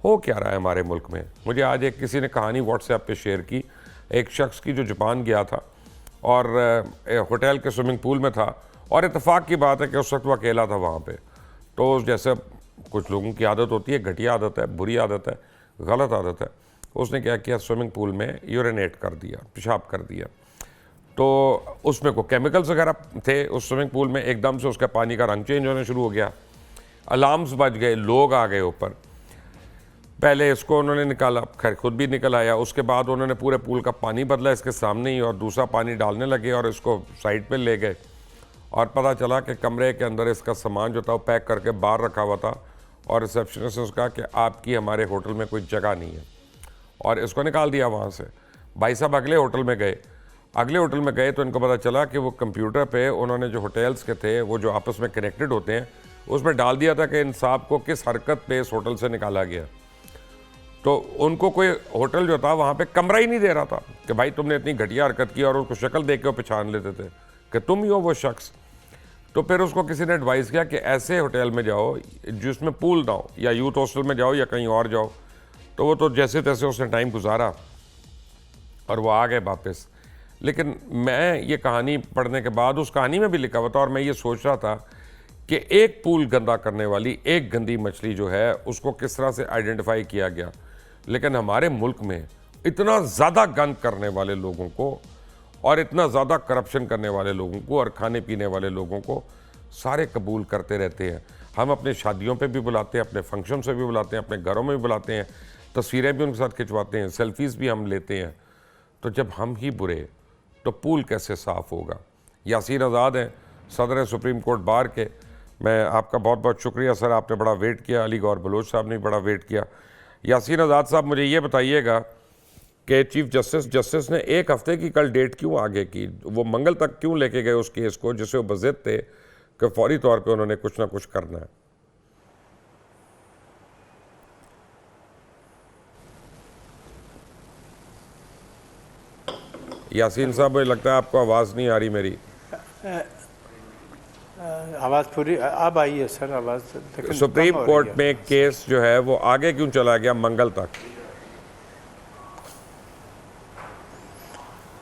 हो क्या रहा है हमारे मुल्क में। मुझे आज एक किसी ने कहानी व्हाट्सएप पे शेयर की, एक शख्स की जो जापान गया था और होटल के स्विमिंग पूल में था, और इत्तेफाक की बात है कि उस वक्त वो अकेला था वहाँ पे। तो जैसे कुछ लोगों की आदत होती है, घटिया आदत है, बुरी आदत है, गलत आदत है, उसने क्या किया, स्विमिंग पूल में यूरिनेट कर दिया, पेशाब कर दिया। तो उसमें कोई केमिकल्स वगैरह थे उस स्विमिंग पूल में। एकदम से उसका पानी का रंग चेंज होना शुरू हो गया, अलार्म्स बज गए, लोग आ गए ऊपर। पहले इसको उन्होंने निकाला, खैर खुद भी निकल आया। उसके बाद उन्होंने पूरे पूल का पानी बदला इसके सामने ही, और दूसरा पानी डालने लगे और इसको साइड पे ले गए। और पता चला कि कमरे के अंदर इसका सामान जो था वो पैक करके बाहर रखा हुआ था, और रिसेप्शनिस्ट ने उसका कहा कि आपकी हमारे होटल में कोई जगह नहीं है, और इसको निकाल दिया वहाँ से। भाई साहब अगले होटल में गए, तो इनको पता चला कि वो कंप्यूटर पे उन्होंने जो होटल्स के थे वो जो आपस में कनेक्टेड होते हैं उसमें डाल दिया था कि इन साहब को किस हरकत पे इस होटल से निकाला गया। तो उनको कोई होटल जो था वहाँ पे कमरा ही नहीं दे रहा था कि भाई तुमने इतनी घटिया हरकत की, और उसको शक्ल देख के वो पहचान लेते थे कि तुम ही हो वो शख्स। तो फिर उसको किसी ने एडवाइस किया कि ऐसे होटल में जाओ जिसमें पूल ना हो, या यूथ हॉस्टल में जाओ या कहीं और जाओ। तो वो तो जैसे तैसे उसने टाइम गुजारा और वो आ गए वापस। लेकिन मैं ये कहानी पढ़ने के बाद, उस कहानी में भी लिखा हुआ था, और मैं ये सोच रहा था कि एक पूल गंदा करने वाली एक गंदी मछली जो है उसको किस तरह से आइडेंटिफाई किया गया। लेकिन हमारे मुल्क में इतना ज़्यादा गंद करने वाले लोगों को, और इतना ज़्यादा करप्शन करने वाले लोगों को, और खाने पीने वाले लोगों को सारे कबूल करते रहते हैं। हम अपने शादियों पे भी बुलाते हैं, अपने फंक्शन से भी बुलाते हैं, अपने घरों में भी बुलाते हैं, तस्वीरें भी उनके साथ खिंचवाते हैं, सेल्फीज़ भी हम लेते हैं। तो जब हम ही बुरे तो पूल कैसे साफ़ होगा। यासीन आज़ाद हैं, सदर सुप्रीम कोर्ट बार के। मैं आपका बहुत बहुत शुक्रिया सर, आपने बड़ा वेट किया। अली गौर बलोच साहब ने बड़ा वेट किया। यासीन आज़ाद साहब, मुझे ये बताइएगा कि चीफ जस्टिस ने एक हफ्ते की कल डेट क्यों आगे की? वो मंगल तक क्यों लेके गए उस केस को, जिससे वो बज़िद थे कि फौरी तौर पे उन्होंने कुछ ना कुछ करना है? यासीन साहब, मुझे लगता है आपको आवाज़ नहीं आ रही मेरी। आवाज़ पूरी अब आई है सर, आवाज़। सुप्रीम कोर्ट में केस जो है वो आगे क्यों चला गया मंगल तक?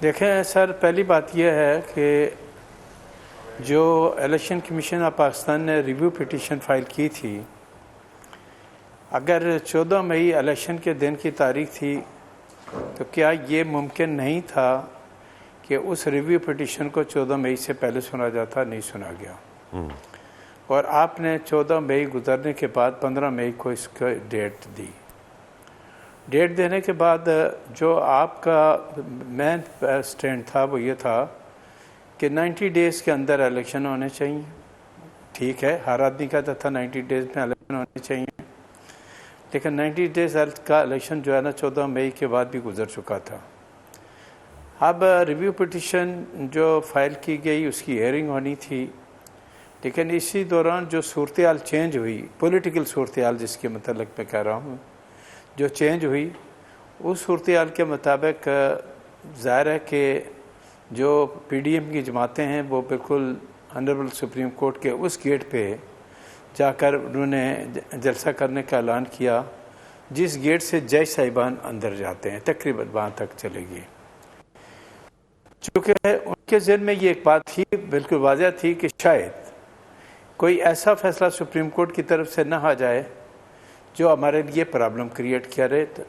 देखें सर, पहली बात यह है कि जो इलेक्शन कमीशन ऑफ पाकिस्तान ने रिव्यू पिटीशन फाइल की थी, अगर 14 मई इलेक्शन के दिन की तारीख थी तो क्या ये मुमकिन नहीं था कि उस रिव्यू पिटीशन को 14 मई से पहले सुना जाता? नहीं सुना गया। और आपने 14 मई गुजरने के बाद 15 मई को इसका डेट दी। डेट देने के बाद जो आपका मेन स्टैंड था वो ये था कि 90 डेज़ के अंदर इलेक्शन होने चाहिए। ठीक है, हर आदमी कहता था 90 डेज़ में इलेक्शन होने चाहिए, लेकिन 90 डेज़ का इलेक्शन जो है ना 14 मई के बाद भी गुजर चुका था। अब रिव्यू पिटीशन जो फाइल की गई उसकी हेयरिंग होनी थी, लेकिन इसी दौरान जो सूरत-ए-हाल चेंज हुई, पॉलिटिकल सूरत-ए-हाल जिसके मतलब मैं कह रहा हूँ, जो चेंज हुई, उस सूरत-ए-हाल के मुताबिक ज़ाहिर है कि जो PDM की जमातें हैं वो बिल्कुल ऑनरेबल सुप्रीम कोर्ट के उस गेट पे जाकर उन्होंने जलसा करने का ऐलान किया जिस गेट से जज साहिबान अंदर जाते हैं, तकरीबन वहाँ तक चलेगी। चूँकि उनके ज़हन में ये एक बात थी, बिल्कुल वाज़ह थी कि शायद कोई ऐसा फैसला सुप्रीम कोर्ट की तरफ से ना आ जाए जो हमारे लिए प्रॉब्लम क्रिएट किया रहे।